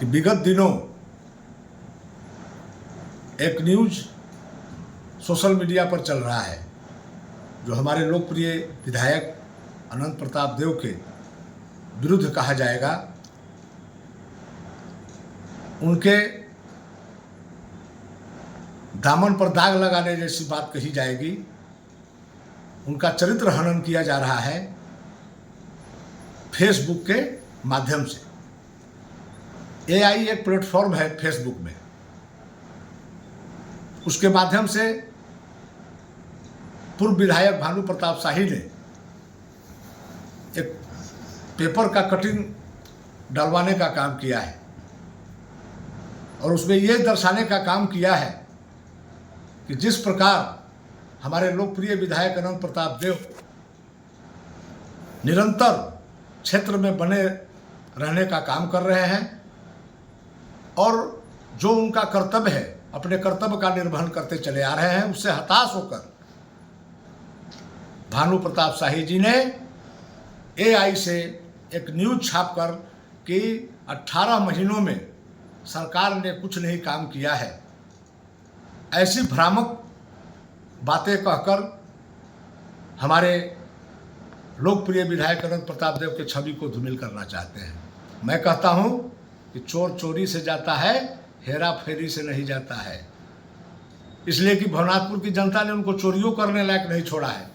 कि विगत दिनों एक न्यूज सोशल मीडिया पर चल रहा है जो हमारे लोकप्रिय विधायक अनंत प्रताप देव के विरुद्ध कहा जाएगा। उनके दामन पर दाग लगाने जैसी बात कही जाएगी। उनका चरित्र हनन किया जा रहा है फेसबुक के माध्यम से। एआई एक प्लेटफॉर्म है फेसबुक में, उसके माध्यम से पूर्व विधायक भानु प्रताप शाही ने एक पेपर का कटिंग डलवाने का काम किया है और उसमें यह दर्शाने का काम किया है कि जिस प्रकार हमारे लोकप्रिय विधायक अनंत प्रताप देव निरंतर क्षेत्र में बने रहने का काम कर रहे हैं और जो उनका कर्तव्य है, अपने कर्तव्य का निर्वहन करते चले आ रहे हैं, उससे हताश होकर भानु प्रताप शाही जी ने एआई से एक न्यूज छापकर कि 18 महीनों में सरकार ने कुछ नहीं काम किया है, ऐसी भ्रामक बातें कहकर हमारे लोकप्रिय विधायक अनंत प्रताप देव के छवि को धूमिल करना चाहते हैं। मैं कहता हूं कि चोर चोरी से जाता है, हेरा फेरी से नहीं जाता है। इसलिए कि भवनाथपुर की जनता ने उनको चोरियों करने लायक नहीं छोड़ा है।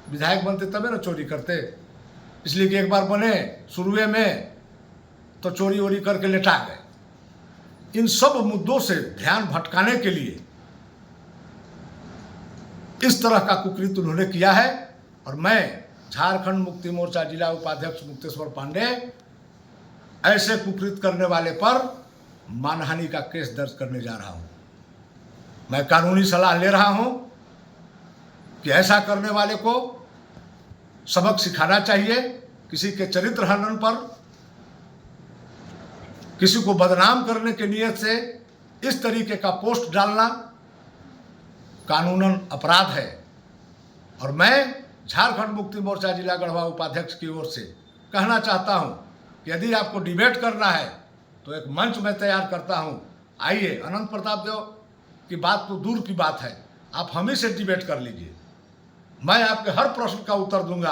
विधायक बनते तबे ना चोरी करते। इसलिए कि एक बार बने शुरुए में तो चोरी वोरी करके लेटा गए। इन सब मुद्दों से ध्यान भटकाने के लिए इस तरह का कुकृत्य उन्होंने किया है और मैं झारखंड मुक्ति मोर्चा जिला उपाध्यक्ष मुक्तेश्वर पांडे ऐसे कुकृत्य करने वाले पर मानहानि का केस दर्ज करने जा रहा हूं। मैं कानूनी सलाह ले रहा हूं कि ऐसा करने वाले को सबक सिखाना चाहिए। किसी के चरित्र हनन पर, किसी को बदनाम करने के नियत से इस तरीके का पोस्ट डालना कानूनन अपराध है और मैं झारखंड मुक्ति मोर्चा जिला गढ़वा उपाध्यक्ष की ओर से कहना चाहता हूं कि यदि आपको डिबेट करना है तो एक मंच में तैयार करता हूं। आइए, अनंत प्रताप देव की बात तो दूर की बात है, आप हम ही से डिबेट कर लीजिए। मैं आपके हर प्रश्न का उत्तर दूंगा।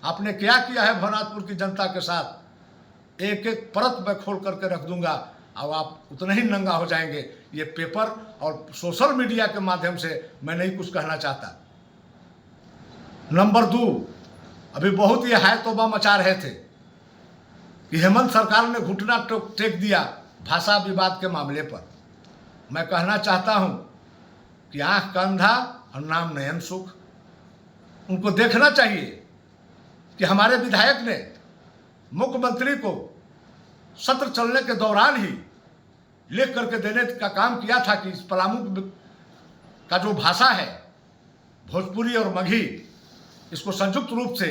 आपने क्या किया है भवनाथपुर की जनता के साथ, एक एक परत में खोल करके रख दूंगा और आप उतने ही नंगा हो जाएंगे। ये पेपर और सोशल मीडिया के माध्यम से मैं नहीं कुछ कहना चाहता। नंबर 2, अभी बहुत ये हाय तौबा मचा रहे थे कि हेमंत सरकार ने घुटना टेक दिया भाषा विवाद के मामले पर। मैं कहना चाहता हूं कि आंख का अंधा और नाम नयन सुख। उनको देखना चाहिए कि हमारे विधायक ने मुख्यमंत्री को सत्र चलने के दौरान ही लिख करके देने का काम किया था कि इस पलामू का जो भाषा है भोजपुरी और मगही, इसको संयुक्त रूप से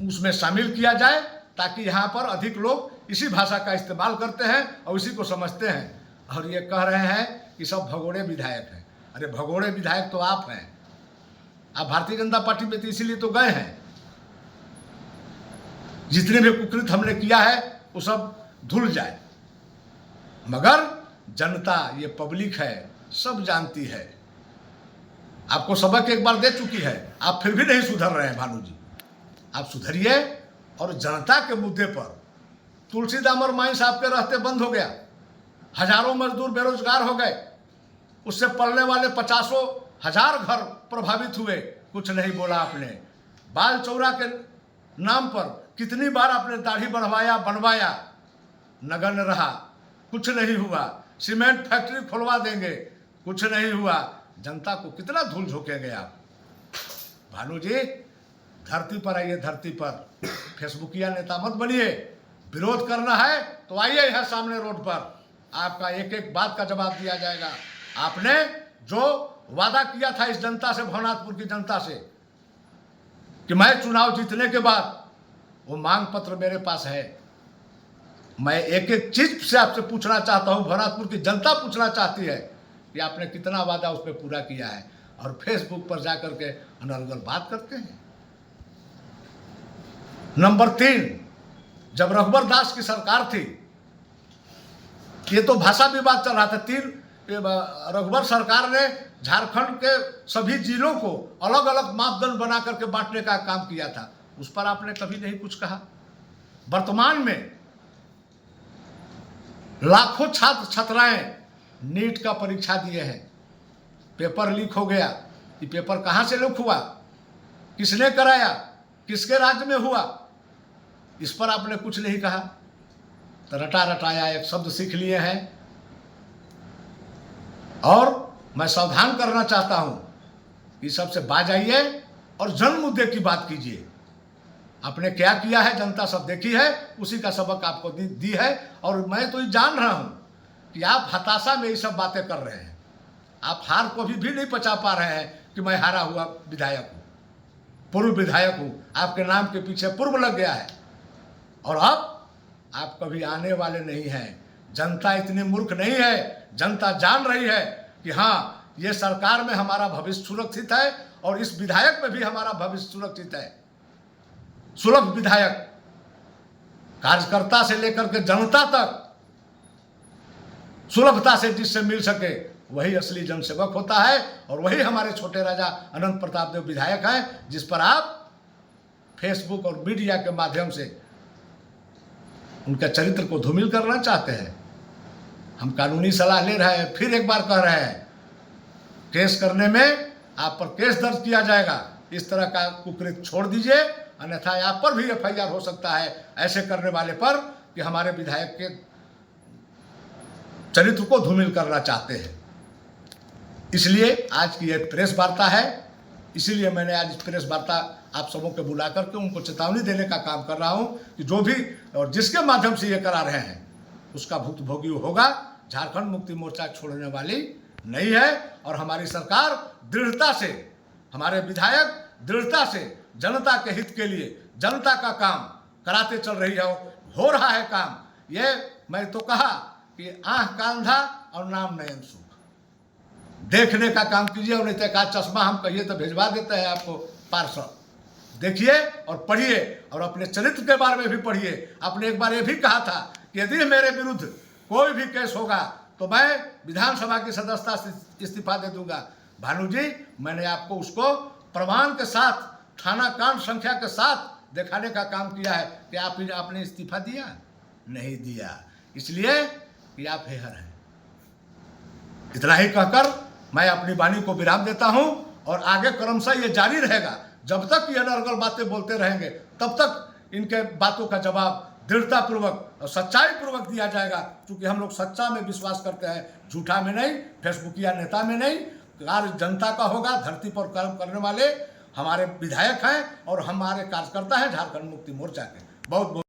उसमें शामिल किया जाए ताकि यहाँ पर अधिक लोग इसी भाषा का इस्तेमाल करते हैं और इसी को समझते हैं। और ये कह रहे हैं कि सब भगोड़े विधायक हैं। अरे भगोड़े विधायक तो आप हैं। आप भारतीय जनता पार्टी में तो इसीलिए तो गए हैं। जितने भी कुकृत्य हमने किया है वो सब धुल जाए, मगर जनता, ये पब्लिक है, सब जानती है। आपको सबक एक बार दे चुकी है, आप फिर भी नहीं सुधर रहे हैं। भानु जी, आप सुधरिए और जनता के मुद्दे पर। तुलसी दामर माइंस आपके रहते बंद हो गया, हजारों मजदूर बेरोजगार हो गए, उससे पलने वाले 50,000 घर प्रभावित हुए, कुछ नहीं बोला आपने। बाल चौरा के नाम पर कितनी बार आपने दाढ़ी बनवाया, नगण्य रहा, कुछ नहीं हुआ। सीमेंट फैक्ट्री खुलवा देंगे, कुछ नहीं हुआ। जनता को कितना धूल झोंकेंगे आप। भानु जी, धरती पर आइए, धरती पर। फेसबुकिया नेता मत बनिए। विरोध करना है तो आइए यहाँ सामने रोड पर, आपका एक एक बात का जवाब दिया जाएगा। आपने जो वादा किया था इस जनता से, भवनाथपुर की जनता से, कि मैं चुनाव जीतने के बाद, वो मांग पत्र मेरे पास है। मैं एक एक चीज से आपसे पूछना चाहता हूं, भवनाथपुर की जनता पूछना चाहती है कि आपने कितना वादा उस पर पूरा किया है। और फेसबुक पर जाकर के अनर्गल बात करते हैं। नंबर 3, जब रघुवर दास की सरकार थी ये तो भाषा विवाद चल रहा था। रघुवर सरकार ने झारखंड के सभी जिलों को अलग अलग मापदंड बना करके बांटने का काम किया था, उस पर आपने कभी नहीं कुछ कहा। वर्तमान में लाखों छात्र छात्राएं नीट का परीक्षा दिए हैं, पेपर लीक हो गया। ये पेपर कहाँ से लीक हुआ, किसने कराया, किसके राज्य में हुआ, इस पर आपने कुछ नहीं कहा। तो रटा रटाया एक शब्द सीख लिए हैं। और मैं सावधान करना चाहता हूं कि सबसे बाज आइए और जन मुद्दे की बात कीजिए। आपने क्या किया है जनता सब देखी है, उसी का सबक आपको दी है। और मैं तो ये जान रहा हूं कि आप हताशा में ये सब बातें कर रहे हैं। आप हार को भी नहीं पचा पा रहे हैं कि मैं हारा हुआ विधायक हूं, पूर्व विधायक हूं, आपके नाम के पीछे पूर्व लग गया है। और अब आप कभी आने वाले नहीं हैं। जनता इतनी मूर्ख नहीं है, जनता जान रही है कि हाँ, ये सरकार में हमारा भविष्य सुरक्षित है और इस विधायक में भी हमारा भविष्य सुरक्षित है। सुलभ विधायक, कार्यकर्ता से लेकर के जनता तक सुलभता से जिससे मिल सके, वही असली जनसेवक होता है। और वही हमारे छोटे राजा अनंत प्रताप देव विधायक हैं, जिस पर आप फेसबुक और मीडिया के माध्यम से उनके चरित्र को धूमिल करना चाहते हैं। हम कानूनी सलाह ले रहे हैं, फिर एक बार कह रहे हैं, केस करने में आप पर केस दर्ज किया जाएगा। इस तरह का कुकृत्य छोड़ दीजिए, अन्यथा आप पर भी एफआईआर हो सकता है ऐसे करने वाले पर कि हमारे विधायक के चरित्र को धूमिल करना चाहते हैं। इसलिए आज की यह प्रेस वार्ता है। इसीलिए मैंने आज इस प्रेस वार्ता आप सबों को बुला करके उनको चेतावनी देने का काम कर रहा हूं कि जो भी और जिसके माध्यम से ये करा रहे हैं उसका भुक्तभोगी होगा। झारखंड मुक्ति मोर्चा छोड़ने वाली नहीं है। और हमारी सरकार दृढ़ता से, हमारे विधायक दृढ़ता से जनता के हित के लिए जनता का काम कराते चल रही है। हो रहा है काम। ये मैं तो कहा कि आंख का अंधा और नाम नयन सुख, देखने का काम कीजिए। और नहीं तो का चश्मा हम कहिए तो भिजवा देते हैं आपको पार्सल। देखिए और पढ़िए और अपने चरित्र के बारे में भी पढ़िए। आपने एक बार ये भी कहा था कि यदि मेरे विरुद्ध कोई भी केस होगा तो मैं विधानसभा की सदस्यता से इस्तीफा दे दूंगा। भानु जी, मैंने आपको उसको प्रमाण के साथ, थाना कांड संख्या के साथ दिखाने का काम किया है कि आपने इस्तीफा दिया नहीं दिया, इसलिए कि आप हेहर हैं। इतना ही कहकर मैं अपनी वाणी को विराम देता हूं और आगे क्रमशः ये जारी रहेगा। जब तक ये अनर्गल बातें बोलते रहेंगे तब तक इनके बातों का जवाब दृढ़ता पूर्वक और सच्चाई पूर्वक दिया जाएगा। क्योंकि हम लोग सच्चा में विश्वास करते हैं, झूठा में नहीं, फेसबुकिया नेता में नहीं। कार्य जनता का होगा। धरती पर कर्म करने वाले हमारे विधायक हैं और हमारे कार्यकर्ता हैं झारखंड मुक्ति मोर्चा के। बहुत बहुत